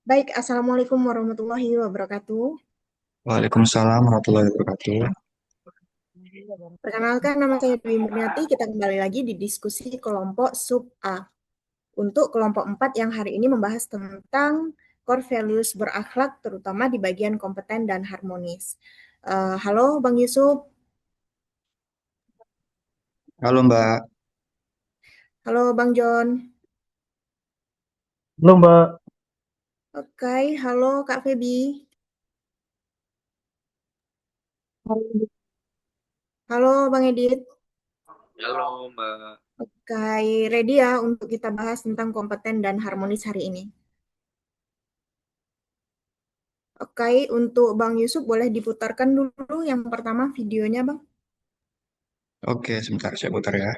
Baik, Assalamualaikum warahmatullahi wabarakatuh. Waalaikumsalam warahmatullahi wabarakatuh. Perkenalkan, nama saya Dwi Murniati. Kita kembali lagi di diskusi kelompok sub A. Untuk kelompok 4 yang hari ini membahas tentang core values berakhlak, terutama di bagian kompeten dan harmonis. Halo, Bang Yusuf. Halo Mbak, Halo, Bang John. Halo Mbak, Oke, halo Kak Feby. Halo, Bang Edit. Halo Mbak. Oke, ready ya untuk kita bahas tentang kompeten dan harmonis hari ini. Oke, untuk Bang Yusuf boleh diputarkan dulu yang pertama videonya, Bang. oke sebentar saya putar ya.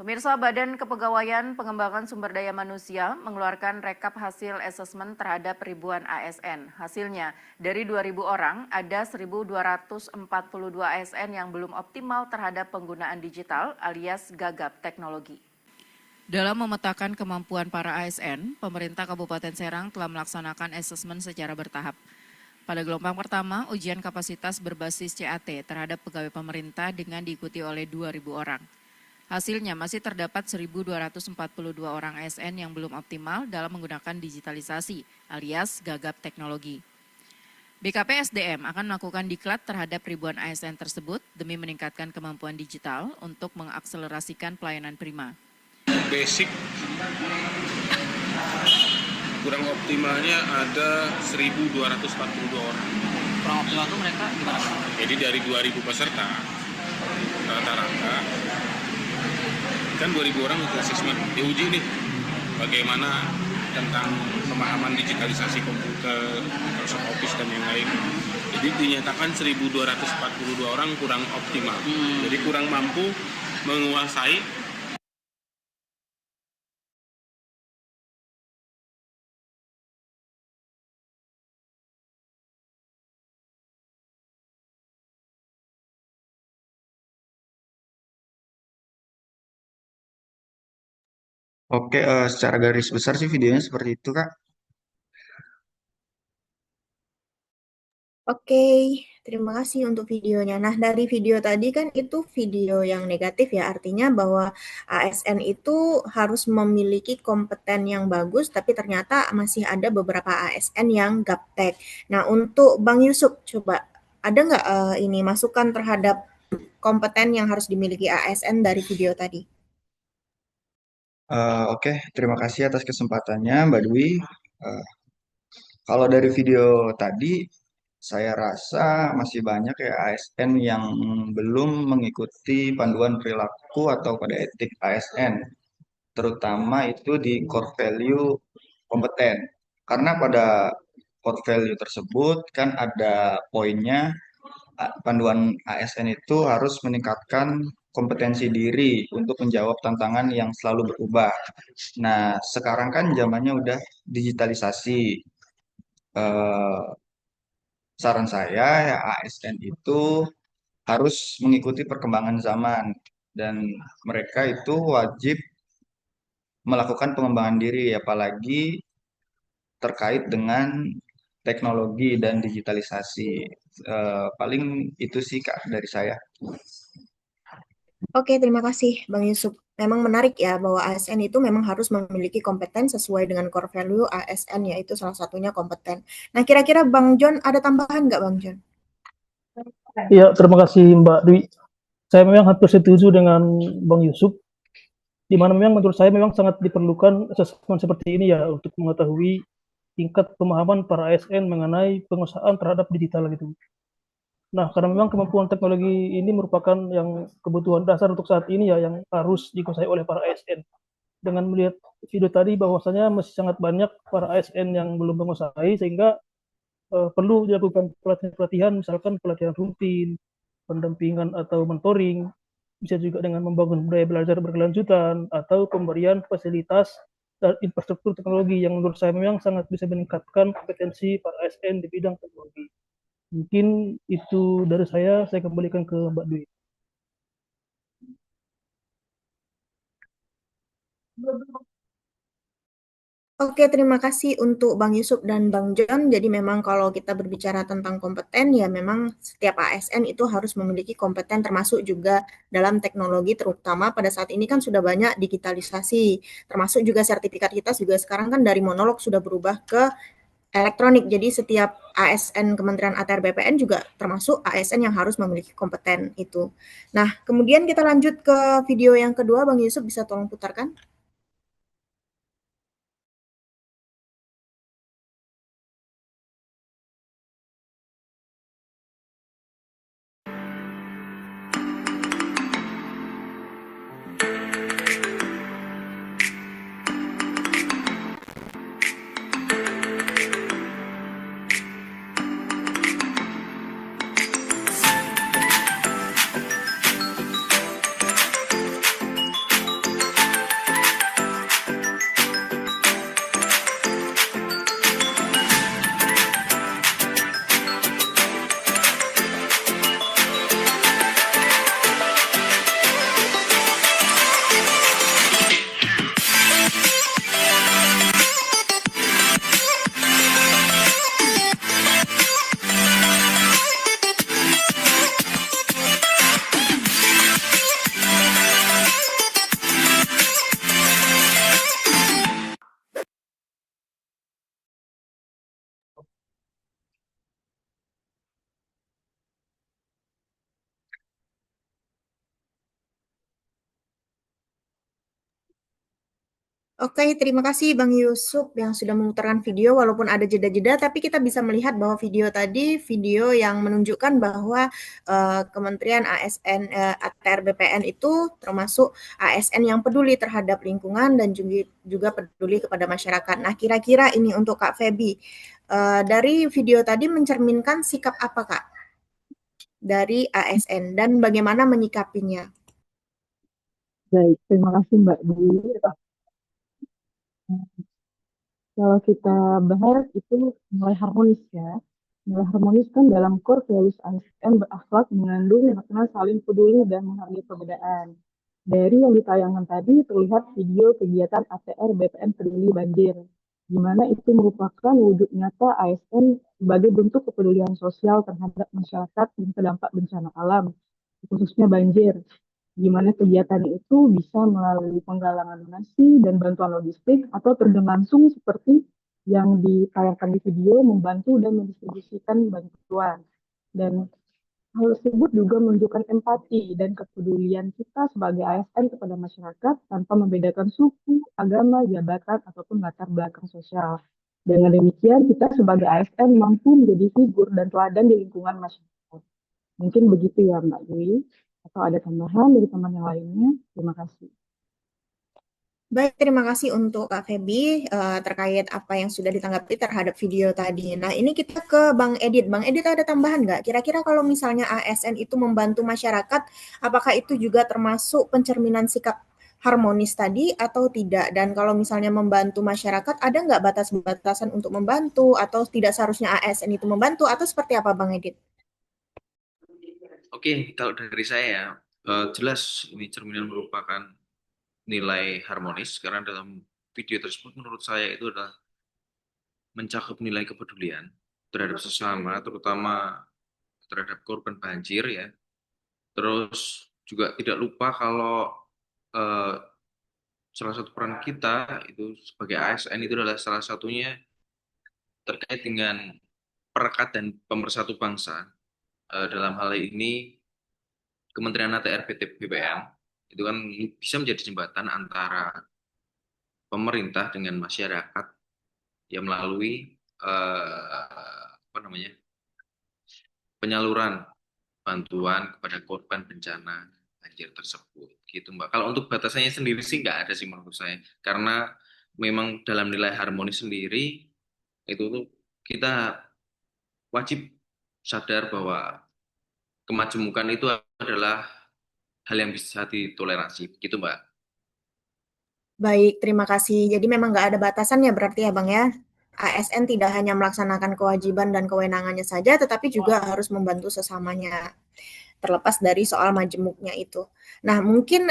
Pemirsa, Badan Kepegawaian Pengembangan Sumber Daya Manusia mengeluarkan rekap hasil asesmen terhadap ribuan ASN. Hasilnya, dari 2.000 orang, ada 1.242 ASN yang belum optimal terhadap penggunaan digital alias gagap teknologi. Dalam memetakan kemampuan para ASN, pemerintah Kabupaten Serang telah melaksanakan asesmen secara bertahap. Pada gelombang pertama, ujian kapasitas berbasis CAT terhadap pegawai pemerintah dengan diikuti oleh 2.000 orang. Hasilnya masih terdapat 1.242 orang ASN yang belum optimal dalam menggunakan digitalisasi alias gagap teknologi. BKP SDM akan melakukan diklat terhadap ribuan ASN tersebut demi meningkatkan kemampuan digital untuk mengakselerasikan pelayanan prima. Basic kurang optimalnya ada 1.242 orang. Kurang optimal tuh mereka gimana? Jadi dari 2.000 peserta rata-rata kan 2.000 orang untuk asesmen diuji nih bagaimana tentang pemahaman digitalisasi komputer, Microsoft Office dan yang lain. Jadi dinyatakan 1.242 orang kurang optimal. Jadi kurang mampu menguasai. Oke, secara garis besar sih videonya seperti itu Kak. Oke, terima kasih untuk videonya. Nah, dari video tadi kan itu video yang negatif ya, artinya bahwa ASN itu harus memiliki kompeten yang bagus, tapi ternyata masih ada beberapa ASN yang gaptek. Nah, untuk Bang Yusuf, coba ada nggak ini masukan terhadap kompeten yang harus dimiliki ASN dari video tadi? Oke, terima kasih atas kesempatannya Mbak Dwi. Eh, Kalau dari video tadi, saya rasa masih banyak ya ASN yang belum mengikuti panduan perilaku atau kode etik ASN, terutama itu di core value kompeten. Karena pada core value tersebut kan ada poinnya panduan ASN itu harus meningkatkan kompetensi diri untuk menjawab tantangan yang selalu berubah. Nah, sekarang kan zamannya udah digitalisasi. Eh, Saran saya ya ASN itu harus mengikuti perkembangan zaman dan mereka itu wajib melakukan pengembangan diri apalagi terkait dengan teknologi dan digitalisasi. Paling itu sih Kak dari saya. Oke, terima kasih Bang Yusuf. Memang menarik ya bahwa ASN itu memang harus memiliki kompeten sesuai dengan core value ASN, yaitu salah satunya kompeten. Nah, kira-kira Bang John ada tambahan nggak Bang John? Iya, terima kasih Mbak Dwi. Saya memang hampir setuju dengan Bang Yusuf, di mana memang menurut saya memang sangat diperlukan asesmen seperti ini ya untuk mengetahui tingkat pemahaman para ASN mengenai penguasaan terhadap digital gitu. Nah, karena memang kemampuan teknologi ini merupakan yang kebutuhan dasar untuk saat ini ya yang harus dikuasai oleh para ASN. Dengan melihat video tadi bahwasanya masih sangat banyak para ASN yang belum menguasai sehingga perlu dilakukan pelatihan-pelatihan, misalkan pelatihan rutin, pendampingan atau mentoring bisa juga dengan membangun budaya belajar berkelanjutan, atau pemberian fasilitas dan infrastruktur teknologi yang menurut saya memang sangat bisa meningkatkan kompetensi para ASN di bidang teknologi. Mungkin itu dari saya kembalikan ke Mbak Dwi. Oke, terima kasih untuk Bang Yusuf dan Bang John. Jadi memang kalau kita berbicara tentang kompeten, ya memang setiap ASN itu harus memiliki kompeten termasuk juga dalam teknologi, terutama pada saat ini kan sudah banyak digitalisasi. Termasuk juga sertifikat kita juga sekarang kan dari monolog sudah berubah ke elektronik. Jadi setiap ASN Kementerian ATR BPN juga termasuk ASN yang harus memiliki kompeten itu. Nah, kemudian kita lanjut ke video yang kedua, Bang Yusuf bisa tolong putarkan? Oke, terima kasih Bang Yusuf yang sudah memutarkan video walaupun ada jeda-jeda, tapi kita bisa melihat bahwa video tadi video yang menunjukkan bahwa Kementerian ASN ATR BPN itu termasuk ASN yang peduli terhadap lingkungan dan juga peduli kepada masyarakat. Nah, kira-kira ini untuk Kak Feby, dari video tadi mencerminkan sikap apa Kak dari ASN dan bagaimana menyikapinya? Baik, terima kasih Mbak Dwi. Kalau kita bahas itu mulai harmonis ya. Mulai harmonis kan dalam core values ASN berakhlak mengandung makna saling peduli dan menghargai perbedaan. Dari yang ditayangkan tadi terlihat video kegiatan ATR BPN Peduli Banjir, di mana itu merupakan wujud nyata ASN sebagai bentuk kepedulian sosial terhadap masyarakat yang terdampak bencana alam, khususnya banjir, di mana kegiatan itu bisa melalui penggalangan donasi dan bantuan logistik atau terjun langsung seperti yang ditayangkan di video membantu dan mendistribusikan bantuan. Dan hal tersebut juga menunjukkan empati dan kepedulian kita sebagai ASN kepada masyarakat tanpa membedakan suku, agama, jabatan, ataupun latar belakang sosial. Dengan demikian, kita sebagai ASN mampu menjadi figur dan teladan di lingkungan masyarakat. Mungkin begitu ya Mbak Dwi. Atau ada tambahan dari teman yang lainnya? Terima kasih. Baik, terima kasih untuk Kak Feby terkait apa yang sudah ditanggapi terhadap video tadi. Nah, ini kita ke Bang Edit. Bang Edit ada tambahan nggak? Kira-kira kalau misalnya ASN itu membantu masyarakat, apakah itu juga termasuk pencerminan sikap harmonis tadi atau tidak? Dan kalau misalnya membantu masyarakat, ada nggak batas-batasan untuk membantu atau tidak seharusnya ASN itu membantu atau seperti apa Bang Edit? Oke, kalau dari saya jelas ini cerminan merupakan nilai harmonis karena dalam video tersebut menurut saya itu adalah mencakup nilai kepedulian terhadap sesama, terutama terhadap korban banjir ya. Terus juga tidak lupa kalau eh, salah satu peran kita itu sebagai ASN itu adalah salah satunya terkait dengan perekat dan pemersatu bangsa. Dalam hal ini Kementerian ATR BPN itu kan bisa menjadi jembatan antara pemerintah dengan masyarakat yang melalui apa namanya penyaluran bantuan kepada korban bencana banjir tersebut gitu Mbak. Kalau untuk batasannya sendiri sih nggak ada sih menurut saya karena memang dalam nilai harmonis sendiri itu tuh kita wajib sadar bahwa kemajemukan itu adalah hal yang bisa ditoleransi, gitu Mbak. Baik, terima kasih. Jadi memang nggak ada batasan ya berarti ya Bang ya? ASN tidak hanya melaksanakan kewajiban dan kewenangannya saja, tetapi juga harus membantu sesamanya, terlepas dari soal majemuknya itu. Nah, mungkin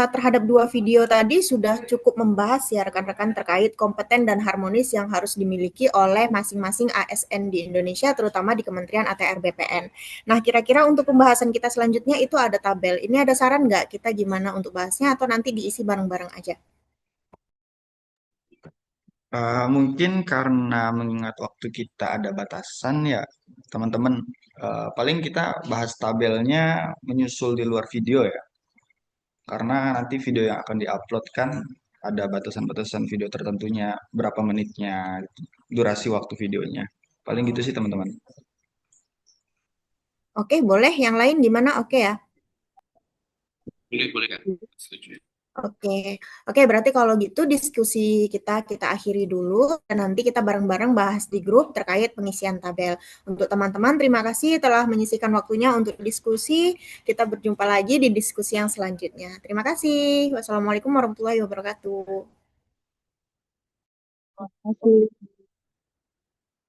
terhadap dua video tadi sudah cukup membahas ya rekan-rekan terkait kompeten dan harmonis yang harus dimiliki oleh masing-masing ASN di Indonesia, terutama di Kementerian ATR BPN. Nah, kira-kira untuk pembahasan kita selanjutnya itu ada tabel. Ini ada saran nggak kita gimana untuk bahasnya atau nanti diisi bareng-bareng aja? Mungkin karena mengingat waktu kita ada batasan ya, teman-teman, paling kita bahas tabelnya menyusul di luar video ya, karena nanti video yang akan diupload kan ada batasan-batasan video tertentunya, berapa menitnya, durasi waktu videonya. Paling gitu sih teman-teman. Oke, boleh. Yang lain gimana? Oke ya. Boleh kan? Setuju. Oke, oke. Berarti kalau gitu diskusi kita akhiri dulu dan nanti kita bareng-bareng bahas di grup terkait pengisian tabel. Untuk teman-teman, terima kasih telah menyisihkan waktunya untuk diskusi. Kita berjumpa lagi di diskusi yang selanjutnya. Terima kasih. Wassalamualaikum warahmatullahi wabarakatuh. Terima kasih.